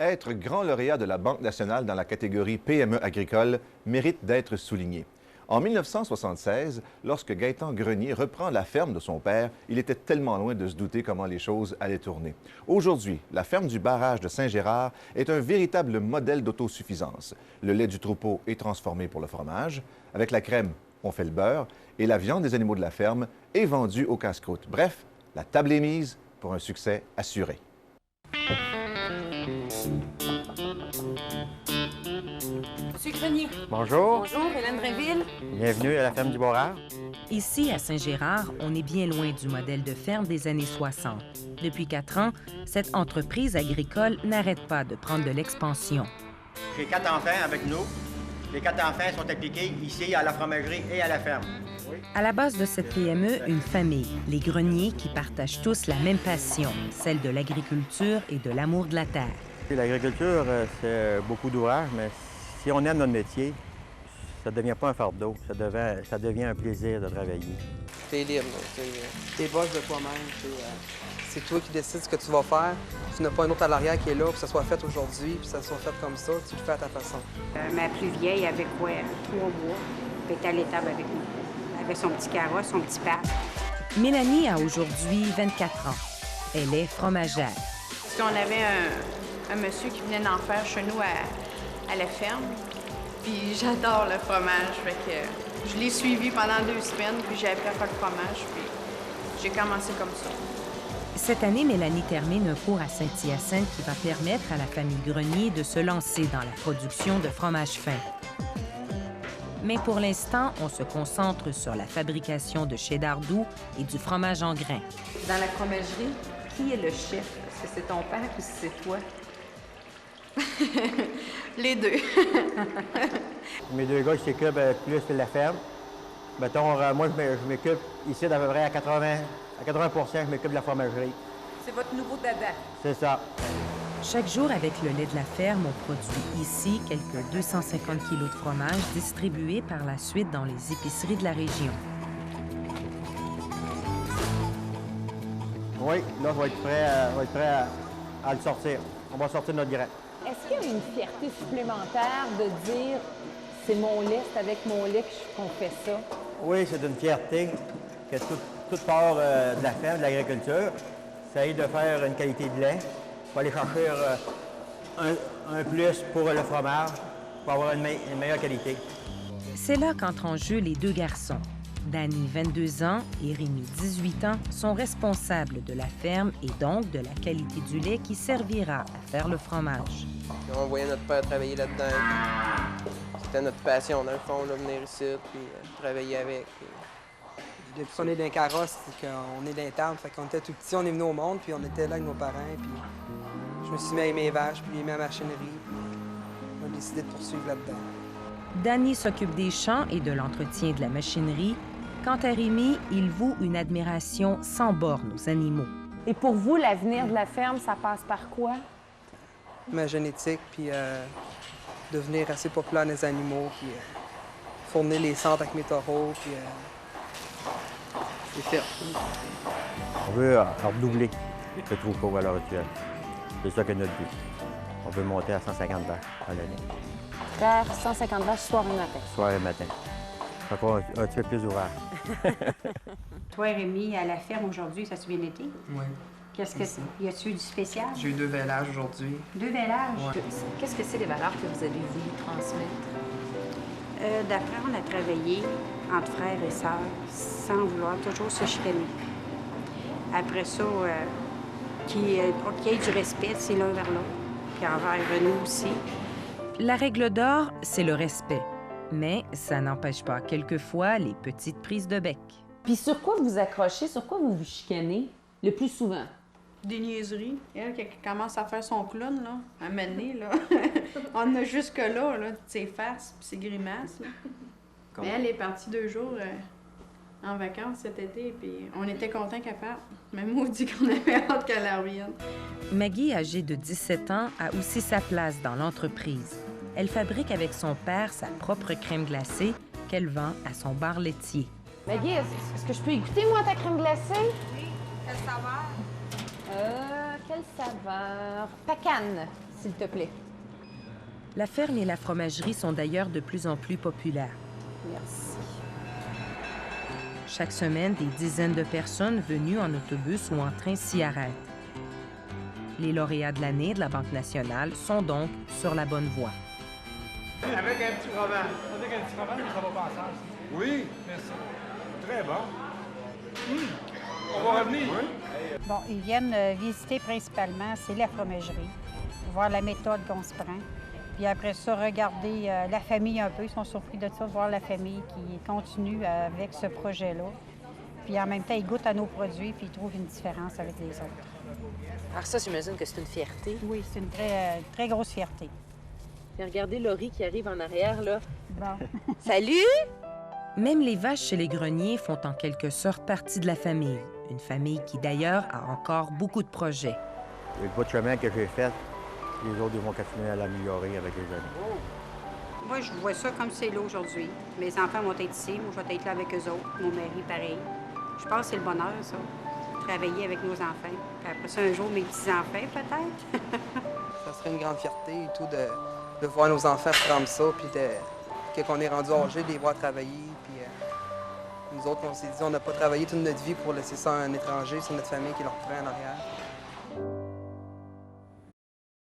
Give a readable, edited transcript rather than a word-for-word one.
Être grand lauréat de la Banque nationale dans la catégorie PME agricole mérite d'être souligné. En 1976, lorsque Gaétan Grenier reprend la ferme de son père, il était tellement loin de se douter comment les choses allaient tourner. Aujourd'hui, la ferme du barrage de Saint-Gérard est un véritable modèle d'autosuffisance. Le lait du troupeau est transformé pour le fromage. Avec la crème, on fait le beurre. Et la viande des animaux de la ferme est vendue au casse-croûte. Bref, la table est mise pour un succès assuré. Monsieur Grenier. Bonjour. Bonjour, Hélène Dréville. Bienvenue à la ferme du Barrage. Ici, à Saint-Gérard, on est bien loin du modèle de ferme des années 60. Depuis 4 ans, cette entreprise agricole n'arrête pas de prendre de l'expansion. J'ai 4 enfants avec nous. Les 4 enfants sont impliqués ici à la fromagerie et à la ferme. À la base de cette PME, une famille, les Greniers, qui partagent tous la même passion, celle de l'agriculture et de l'amour de la terre. L'agriculture, c'est beaucoup d'ouvrage, mais si on aime notre métier, ça ne devient pas un fardeau, ça devient un plaisir de travailler. T'es libre, t'es boss de toi-même. C'est toi qui décides ce que tu vas faire. Tu n'as pas un autre à l'arrière qui est là, puis ça soit fait aujourd'hui, puis ça soit fait comme ça. Tu le fais à ta façon. Ma plus vieille avait quoi? 3 mois. Elle était à l'étable avec nous. Elle avait son petit carrosse, son petit pâte. Mélanie a aujourd'hui 24 ans. Elle est fromagère. Parce qu'on avait un monsieur qui venait d'en faire chez nous à la ferme. Puis j'adore le fromage. Fait que je l'ai suivi pendant 2 semaines, puis j'ai appris à faire le fromage. Puis j'ai commencé comme ça. Cette année, Mélanie termine un cours à Saint-Hyacinthe qui va permettre à la famille Grenier de se lancer dans la production de fromage fin. Mais pour l'instant, on se concentre sur la fabrication de cheddar doux et du fromage en grains. Dans la fromagerie, qui est le chef? Est-ce que c'est ton père ou si c'est toi? Les deux. Mes 2 gars qui s'occupent plus de la ferme. Mettons, moi, je m'occupe ici d'à peu près à 80 je m'occupe de la fromagerie. C'est votre nouveau dada. C'est ça. Chaque jour, avec le lait de la ferme, on produit ici quelques 250 kilos de fromage distribués par la suite dans les épiceries de la région. Oui, là, on va être prêt à le sortir. On va sortir notre grain. Est-ce qu'il y a une fierté supplémentaire de dire « c'est mon lait, c'est avec mon lait qu'on fait ça ». Oui, c'est une fierté que toute part de la ferme, de l'agriculture, ça aide de faire une qualité de lait, pour aller chercher un plus pour le fromage, pour avoir une meilleure qualité. C'est là qu'entrent en jeu les 2 garçons. Danny, 22 ans, et Rémi, 18 ans, sont responsables de la ferme et donc de la qualité du lait qui servira à faire le fromage. On voyait notre père travailler là-dedans. C'était notre passion, dans le fond, là, venir ici, puis travailler avec. Depuis qu'on est dans les carrosses, qu'on est dans les tables, fait qu'on était tout petits, on est venus au monde, puis on était là avec nos parents, puis je me suis mis à aimer les vaches, puis aimer la machinerie, puis on a décidé de poursuivre là-dedans. Danny s'occupe des champs et de l'entretien de la machinerie. Quant à Rémi, il voue une admiration sans bornes aux animaux. Et pour vous, l'avenir de la ferme, ça passe par quoi? Ma génétique, puis devenir assez populaire dans les animaux, puis fournir les centres avec mes taureaux, puis c'est fait. On veut redoubler le troupeau à l'heure actuelle. C'est ça que notre but. On veut monter à 150 vaches à l'année. Faire 150 vaches soir et matin. Soir et matin. Fait qu'on a tué plus d'ouvrages. Toi, Rémi, à la ferme aujourd'hui, ça a bien été? Oui. Qu'est-ce que c'est? Y a-tu eu du spécial? J'ai eu 2 vélages aujourd'hui. 2 vélages? Ouais. Qu'est-ce que c'est les valeurs que vous avez voulu transmettre? D'après, on a travaillé entre frères et sœurs, sans vouloir toujours se chicaner. Après ça, qu'il y ait du respect, c'est l'un vers l'autre, puis envers nous aussi. La règle d'or, c'est le respect. Mais ça n'empêche pas quelquefois les petites prises de bec. Puis sur quoi vous accrochez, sur quoi vous vous chicanez le plus souvent? Des niaiseries. Elle qui commence à faire son clown, là, à mener, là. On a jusque-là, là, ses farces puis ses grimaces, là. Mais elle est partie 2 jours en vacances cet été, puis on était contents qu'elle parte. Même on dit qu'on avait hâte qu'elle revienne. Maggie, âgée de 17 ans, a aussi sa place dans l'entreprise. Elle fabrique avec son père sa propre crème glacée qu'elle vend à son bar laitier. Maggie, est-ce que je peux y goûter, moi, ta crème glacée? Oui. Quelle saveur? Quelle saveur? Pacane. s'il te plaît. La ferme et la fromagerie sont d'ailleurs de plus en plus populaires. Merci. Chaque semaine, des dizaines de personnes venues en autobus ou en train s'y arrêtent. Les lauréats de l'année de la Banque nationale sont donc sur la bonne voie. Avec un petit roman. Avec un petit roman, mais ça va pas ensemble. Oui. Merci. Très bon. On va revenir. Oui. Bon, ils viennent visiter principalement, c'est la fromagerie, voir la méthode qu'on se prend. Puis après ça, regarder la famille un peu. Ils sont surpris de ça, voir la famille qui continue avec ce projet-là. Puis en même temps, ils goûtent à nos produits puis ils trouvent une différence avec les autres. Alors ça, j'imagine que c'est une fierté. Oui, c'est une très grosse fierté. Puis regardez Laurie qui arrive en arrière, là. Bon. Salut! Même les vaches chez les greniers font en quelque sorte partie de la famille. Une famille qui, d'ailleurs, a encore beaucoup de projets. Le bout de chemin que j'ai fait, les autres ils vont continuer à l'améliorer avec les années. Moi, je vois ça comme c'est là aujourd'hui. Mes enfants vont être ici, moi, je vais être là avec eux autres. Mon mari, pareil. Je pense que c'est le bonheur, ça. Travailler avec nos enfants. Puis après ça, un jour, mes petits-enfants, peut-être. Ça serait une grande fierté et tout de voir nos enfants prendre ça, puis qu'on est rendu âgé, de les voir travailler. Puis nous autres, on s'est dit, on n'a pas travaillé toute notre vie pour laisser ça à un étranger, c'est notre famille qui leur prend en arrière.